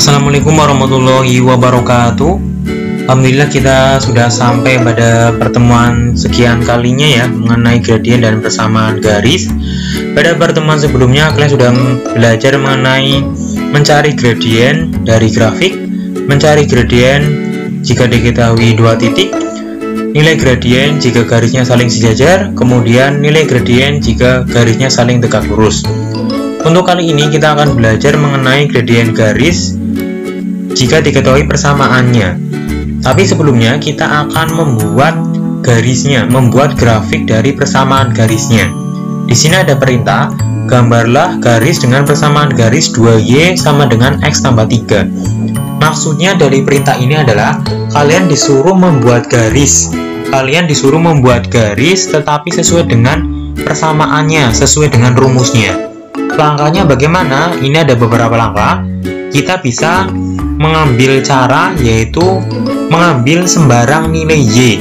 Assalamualaikum warahmatullahi wabarakatuh. Alhamdulillah kita sudah sampai pada pertemuan sekian kalinya ya mengenai gradien dan persamaan garis. Pada pertemuan sebelumnya kalian sudah belajar mengenai mencari gradien dari grafik, mencari gradien jika diketahui dua titik, nilai gradien jika garisnya saling sejajar, kemudian nilai gradien jika garisnya saling tegak lurus. Untuk kali ini kita akan belajar mengenai gradien garis jika diketahui persamaannya. Tapi sebelumnya kita akan membuat garisnya, membuat grafik dari persamaan garisnya. Di sini ada perintah, gambarlah garis dengan persamaan garis 2y sama dengan x tambah 3. Maksudnya dari perintah ini adalah kalian disuruh membuat garis. Kalian disuruh membuat garis tetapi sesuai dengan persamaannya, sesuai dengan rumusnya. Langkahnya bagaimana? Ini ada beberapa langkah. Kita bisa mengambil cara yaitu mengambil sembarang nilai y.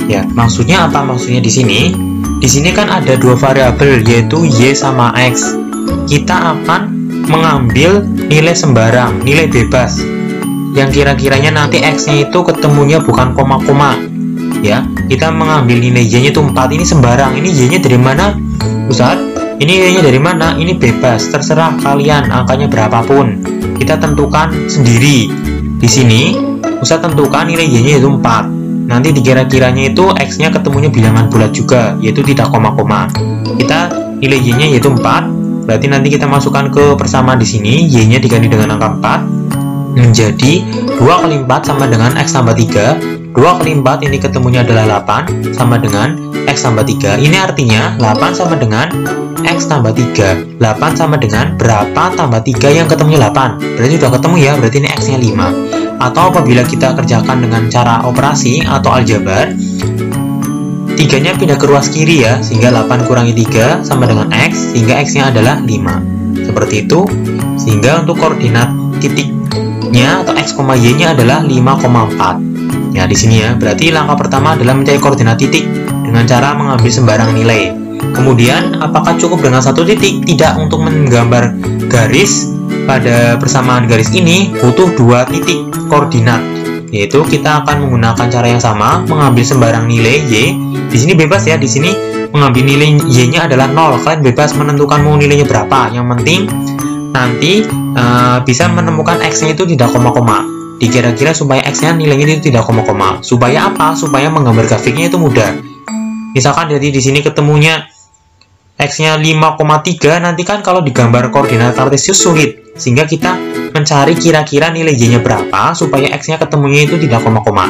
Ya, maksudnya apa? Maksudnya di sini kan ada dua variabel yaitu y sama x. Kita akan mengambil nilai sembarang, nilai bebas yang kira-kiranya nanti x-nya itu ketemunya bukan koma-koma. Ya, kita mengambil nilai y-nya itu 4. Ini sembarang. Ini y-nya dari mana, Ustaz? Ini y-nya dari mana? Ini bebas, terserah kalian angkanya berapapun. Kita tentukan sendiri. Di sini Ustaz tentukan nilai y-nya yaitu 4. Nanti dikira-kiranya itu x-nya ketemunya bilangan bulat juga, yaitu tidak koma-koma. Kita nilai y-nya yaitu 4. Berarti nanti kita masukkan ke persamaan di sini, y-nya diganti dengan angka 4 menjadi 2 kali 4 sama dengan x tambah 3. 2 kali 4 ini ketemunya adalah 8 sama dengan x tambah 3. Ini artinya 8 sama dengan x tambah 3. 8 sama dengan berapa tambah 3 yang ketemunya 8. Berarti sudah ketemu ya, berarti ini x-nya 5. Atau apabila kita kerjakan dengan cara operasi atau aljabar, 3-nya pindah ke ruas kiri ya, sehingga 8 kurangi 3 sama dengan x, sehingga x-nya adalah 5. Seperti itu, sehingga untuk koordinat titiknya atau x, y-nya adalah 5,4. Ya, di sini ya, berarti langkah pertama adalah mencari koordinat titik dengan cara mengambil sembarang nilai. Kemudian, apakah cukup dengan satu titik? Tidak, untuk menggambar garis pada persamaan garis ini butuh dua titik koordinat. Yaitu kita akan menggunakan cara yang sama, mengambil sembarang nilai y. Di sini bebas ya, di sini mengambil nilai y-nya adalah 0. Kalian bebas menentukan mau nilainya berapa. Yang penting nanti bisa menemukan x-nya itu tidak koma-koma. Dikira-kira supaya x-nya nilainya itu tidak koma-koma. Supaya apa? Supaya menggambar grafiknya itu mudah. Misalkan jadi di sini ketemunya x-nya 5,3, nanti kan kalau digambar koordinat kartesius sulit. Sehingga kita mencari kira-kira nilai y-nya berapa supaya x-nya ketemunya itu tidak koma-koma.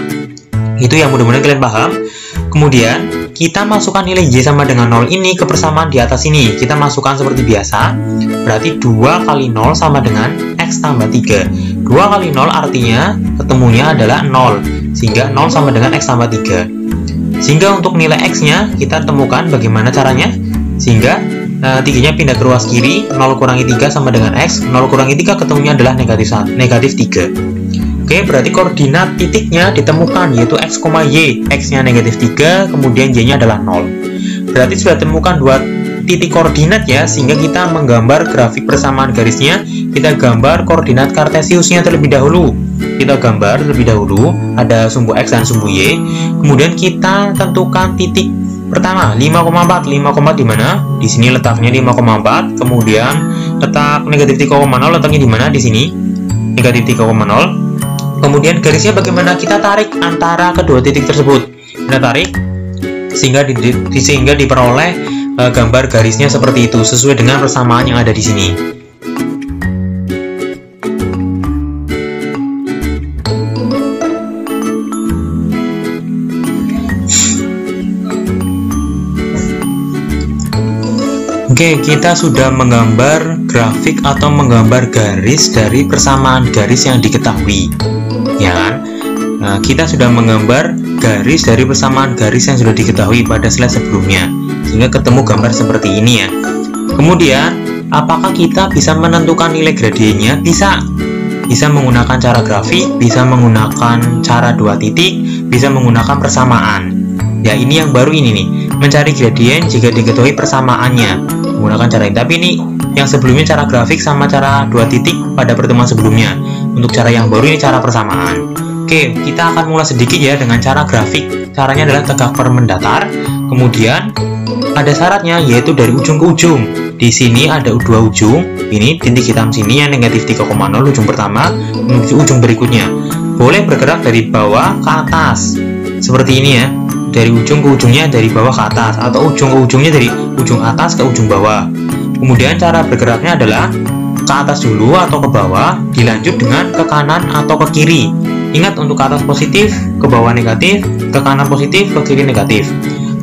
Itu yang mudah-mudahan kalian paham. Kemudian kita masukkan nilai y sama dengan 0 ini ke persamaan di atas ini. Kita masukkan seperti biasa. Berarti 2 kali 0 sama dengan x tambah 3. 2 kali 0 artinya ketemunya adalah 0. Sehingga 0 sama dengan x tambah 3. Sehingga untuk nilai x-nya kita temukan bagaimana caranya. Sehingga 3-nya pindah ke ruas kiri, 0 kurangi 3 sama dengan x, 0 kurangi 3 ketemunya adalah negatif 3. Oke, berarti koordinat titiknya ditemukan, yaitu x, y. X-nya negatif 3, kemudian y-nya adalah 0. Berarti sudah temukan dua titik koordinat ya, sehingga kita menggambar grafik persamaan garisnya. Kita gambar koordinat kartesiusnya terlebih dahulu. Kita gambar terlebih dahulu, ada sumbu x dan sumbu y. Kemudian kita tentukan titik pertama, 5,4. 5,4 di mana? Di sini letaknya 5,4. Kemudian letak negatif 3,0 letaknya di mana? Di sini. Negatif 3,0. Kemudian garisnya bagaimana? Kita tarik antara kedua titik tersebut. Kita tarik sehingga diperoleh gambar garisnya seperti itu sesuai dengan persamaan yang ada di sini. Oke, kita sudah menggambar grafik atau menggambar garis dari persamaan garis yang diketahui, ya kan? Nah, kita sudah menggambar garis dari persamaan garis yang sudah diketahui pada slide sebelumnya, sehingga ketemu gambar seperti ini ya. Kemudian, apakah kita bisa menentukan nilai gradiennya? Bisa. Bisa menggunakan cara grafik, bisa menggunakan cara dua titik, bisa menggunakan persamaan. Ya, ini yang baru ini nih, mencari gradien jika diketahui persamaannya. Menggunakan cara ini. Tapi ini yang sebelumnya cara grafik sama cara dua titik pada pertemuan sebelumnya. Untuk cara yang baru ini cara persamaan. Oke, kita akan mulai sedikit ya dengan cara grafik. Caranya adalah tegak per mendatar. Kemudian ada syaratnya yaitu dari ujung ke ujung. Di sini ada dua ujung. Ini titik hitam sini yang negatif 3,0 ujung pertama menuju ujung berikutnya. Boleh bergerak dari bawah ke atas. Seperti ini ya. Dari ujung ke ujungnya dari bawah ke atas, atau ujung ke ujungnya dari ujung atas ke ujung bawah. Kemudian cara bergeraknya adalah ke atas dulu atau ke bawah, dilanjut dengan ke kanan atau ke kiri. Ingat, untuk ke atas positif, ke bawah negatif, ke kanan positif, ke kiri negatif.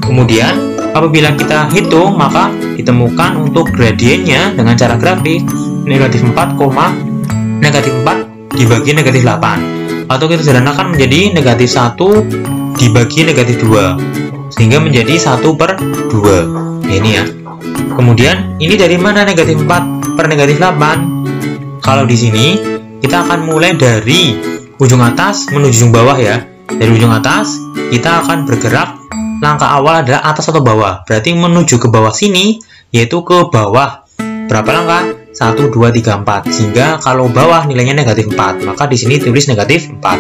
Kemudian apabila kita hitung, maka ditemukan untuk gradiennya dengan cara grafik negatif 4, negatif 4 dibagi negatif 8, atau kita sederhanakan menjadi negatif 1 dibagi negatif 2, sehingga menjadi 1/2. Ini ya. Kemudian ini dari mana negatif 4 per negatif 8? Kalau di sini kita akan mulai dari ujung atas menuju ujung bawah ya. Dari ujung atas kita akan bergerak, langkah awal adalah atas atau bawah. Berarti menuju ke bawah sini yaitu ke bawah. Berapa langkah? 1, 2, 3, 4. Sehingga kalau bawah nilainya negatif 4, maka di sini tulis negatif 4.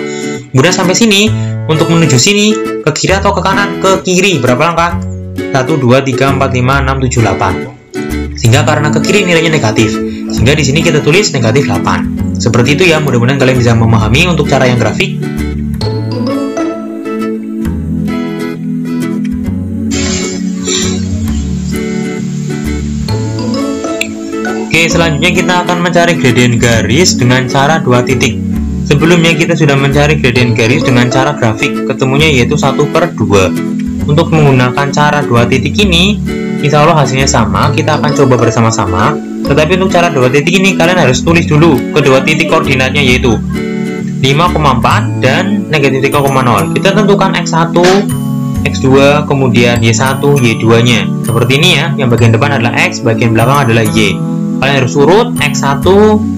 Kemudian sampai sini, untuk menuju sini ke kiri atau ke kanan? Ke kiri. Berapa langkah? 1, 2, 3, 4, 5, 6, 7, 8. Sehingga karena ke kiri nilainya negatif, sehingga di sini kita tulis negatif 8. Seperti itu ya, mudah-mudahan kalian bisa memahami untuk cara yang grafik. Oke, selanjutnya kita akan mencari gradien garis dengan cara 2 titik. Sebelumnya kita sudah mencari gradien garis dengan cara grafik, ketemunya yaitu 1/2. Untuk menggunakan cara 2 titik ini, insya Allah hasilnya sama, kita akan coba bersama-sama. Tetapi untuk cara 2 titik ini, kalian harus tulis dulu kedua titik koordinatnya yaitu 5,4 dan negatif 3,0. Kita tentukan X1, X2, kemudian Y1, Y2 nya. Seperti ini ya, yang bagian depan adalah X, bagian belakang adalah Y. Kalian harus urut X1,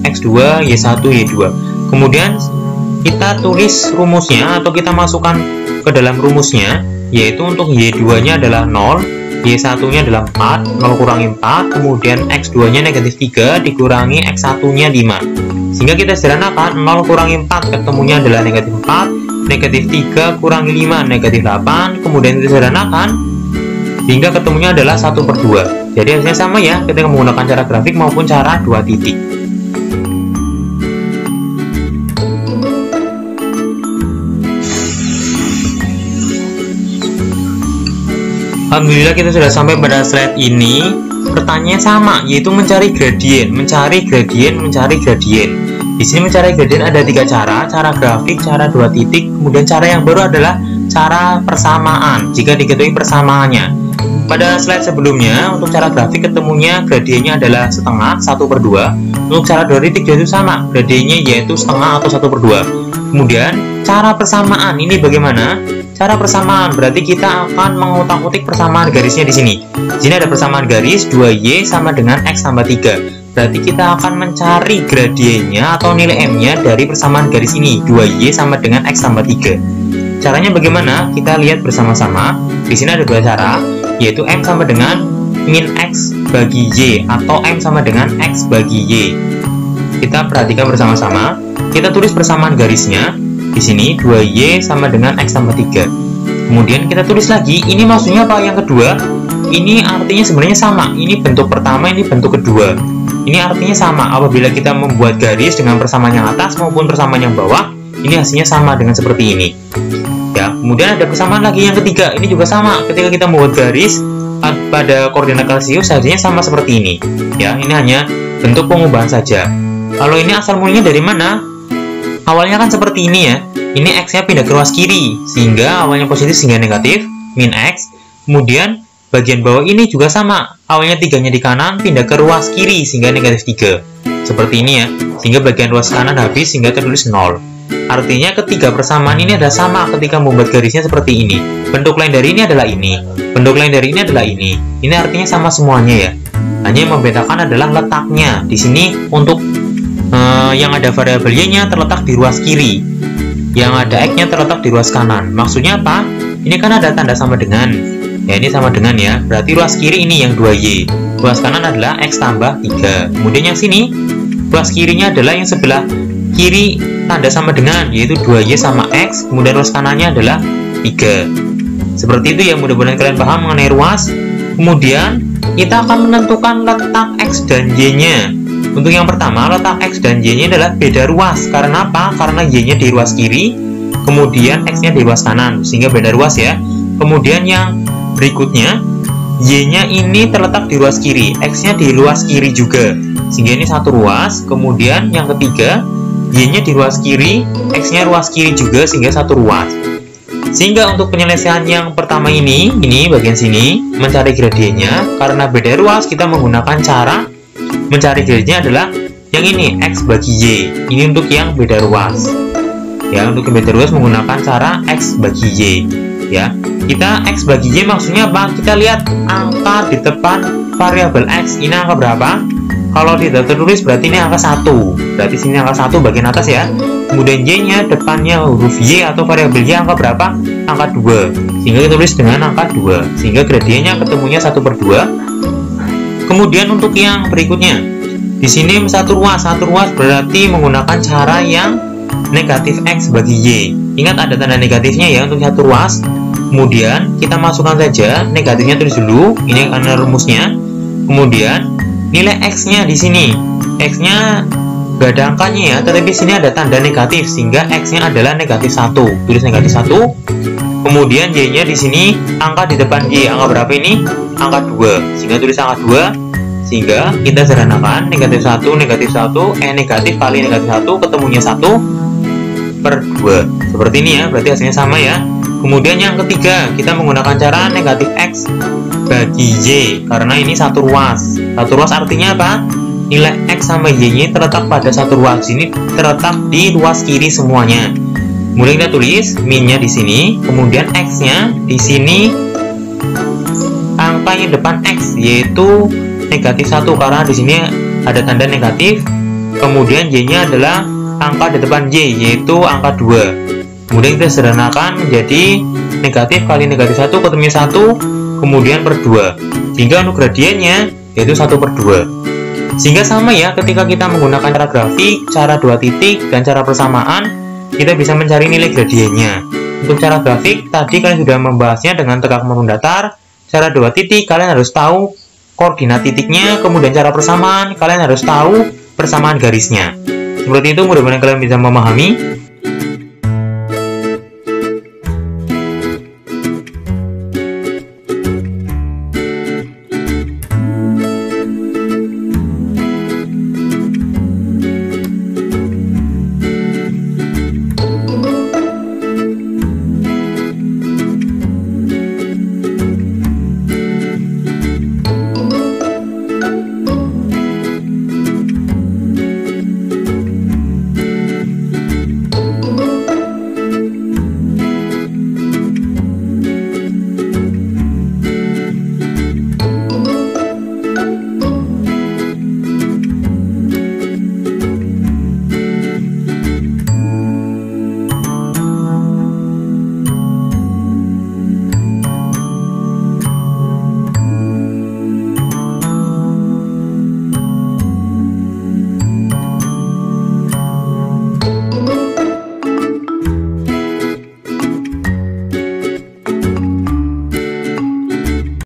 X2, Y1, Y2. Kemudian kita tulis rumusnya atau kita masukkan ke dalam rumusnya, yaitu untuk Y2 nya adalah 0, Y1 nya adalah 4, 0 kurangi 4, kemudian X2 nya negatif 3 dikurangi X1 nya 5. Sehingga kita sederhanakan 0 kurangi 4 ketemunya adalah negatif 4, negatif 3 kurangi 5 negatif 8, kemudian kita sederhanakan hingga ketemunya adalah 1/2. Jadi hasilnya sama ya ketika menggunakan cara grafik maupun cara 2 titik. Alhamdulillah kita sudah sampai pada slide ini. Pertanyaannya sama, yaitu mencari gradien, mencari gradien, mencari gradien. Di sini mencari gradien ada 3 cara grafik, cara 2 titik, kemudian cara yang baru adalah cara persamaan, jika diketahui persamaannya. Pada slide sebelumnya, untuk cara grafik ketemunya gradiennya adalah setengah, 1/2. Untuk cara 2 titik juga sama, gradiennya yaitu setengah atau 1/2. Kemudian, cara persamaan ini bagaimana? Cara persamaan berarti kita akan mengutak-utik persamaan garisnya di sini. Di sini ada persamaan garis 2Y sama dengan X tambah 3. Berarti kita akan mencari gradiennya atau nilai M-nya dari persamaan garis ini, 2Y sama dengan X tambah 3. Caranya bagaimana? Kita lihat bersama-sama. Di sini ada 2 cara, yaitu M sama dengan min X bagi Y atau M sama dengan X bagi Y. Kita perhatikan bersama-sama. Kita tulis persamaan garisnya. Di sini 2Y sama dengan X tambah 3. Kemudian kita tulis lagi, ini maksudnya apa yang kedua? Ini artinya sebenarnya sama. Ini bentuk pertama, ini bentuk kedua. Ini artinya sama. Apabila kita membuat garis dengan persamaan yang atas maupun persamaan yang bawah, ini hasilnya sama dengan seperti ini. Ya, kemudian ada persamaan lagi yang ketiga. Ini juga sama. Ketika kita membuat garis pada koordinat Celsius, hasilnya sama seperti ini. Ya, ini hanya bentuk pengubahan saja. Kalau ini asal mulanya dari mana? Awalnya kan seperti ini ya. Ini X-nya pindah ke ruas kiri, sehingga awalnya positif sehingga negatif, min X. Kemudian bagian bawah ini juga sama. Awalnya 3-nya di kanan, pindah ke ruas kiri, sehingga negatif 3. Seperti ini ya. Sehingga bagian ruas kanan habis, sehingga tertulis 0. Artinya ketiga persamaan ini adalah sama ketika membuat garisnya seperti ini. Bentuk lain dari ini adalah ini. Bentuk lain dari ini adalah ini. Ini artinya sama semuanya ya. Hanya yang membedakan adalah letaknya. Di sini untuk yang ada variabel Y-nya terletak di ruas kiri, yang ada X-nya terletak di ruas kanan. Maksudnya apa? Ini kan ada tanda sama dengan. Ya, ini sama dengan ya. Berarti ruas kiri ini yang 2Y. Ruas kanan adalah X tambah 3. Kemudian yang sini, ruas kirinya adalah yang sebelah kiri tanda sama dengan, yaitu 2Y sama X, kemudian ruas kanannya adalah 3. Seperti itu ya, mudah-mudahan kalian paham mengenai ruas. Kemudian kita akan menentukan letak X dan Y-nya. Untuk yang pertama, letak X dan Y-nya adalah beda ruas. Karena apa? Karena Y-nya di ruas kiri, kemudian X-nya di ruas kanan, sehingga beda ruas ya. Kemudian yang berikutnya, Y-nya ini terletak di ruas kiri, X-nya di ruas kiri juga, sehingga ini satu ruas. Kemudian yang ketiga, Y-nya di ruas kiri, X-nya ruas kiri juga, sehingga satu ruas. Sehingga untuk penyelesaian yang pertama ini bagian sini, mencari gradiennya, karena beda ruas, kita menggunakan cara mencari gradiennya adalah yang ini, X bagi Y. Ini untuk yang beda ruas. Ya, untuk yang beda ruas menggunakan cara X bagi Y. Ya, kita X bagi Y maksudnya apa? Kita lihat angka di depan variabel X. Ini angka berapa? Kalau tidak tertulis berarti ini angka 1. Berarti sini angka 1 bagian atas ya. Kemudian Y-nya depannya huruf Y atau variabel Y angka berapa? Angka 2. Sehingga kita tulis dengan angka 2. Sehingga gradiennya ketemunya 1/2. Kemudian untuk yang berikutnya, di sini satu ruas berarti menggunakan cara yang negatif X bagi Y. Ingat ada tanda negatifnya ya untuk satu ruas. Kemudian kita masukkan saja negatifnya, tulis dulu. Ini karena rumusnya. Kemudian nilai X-nya di sini, X-nya gak ada angkanya ya, tetapi sini ada tanda negatif sehingga X-nya adalah negatif 1. Tulis negatif 1. Kemudian Y-nya di sini angka di depan Y, angka berapa ini? Angka 2. Sehingga tulis angka 2. Sehingga kita sederhanakan negatif 1 negatif 1, negatif kali negatif 1 ketemunya 1/2. Seperti ini ya, berarti hasilnya sama ya. Kemudian yang ketiga, kita menggunakan cara negatif X bagi Y, karena ini satu ruas. Satu ruas artinya apa? Nilai X sama Y-nya terletak pada satu ruas. Ini terletak di ruas kiri semuanya. Kemudian kita tulis min-nya di sini, kemudian X-nya di sini angka yang depan X yaitu negatif 1 karena di sini ada tanda negatif. Kemudian Y-nya adalah angka di depan Y yaitu angka 2. Kemudian kita sederhanakan menjadi negatif kali negatif 1 ketemunya 1, kemudian per 2. Sehingga untuk gradiennya yaitu 1/2. Sehingga sama ya, ketika kita menggunakan cara grafik, cara 2 titik, dan cara persamaan, kita bisa mencari nilai gradiennya. Untuk cara grafik, tadi kalian sudah membahasnya dengan tegak maupun datar. Cara 2 titik, kalian harus tahu koordinat titiknya. Kemudian cara persamaan, kalian harus tahu persamaan garisnya. Seperti itu, mudah-mudahan kalian bisa memahami.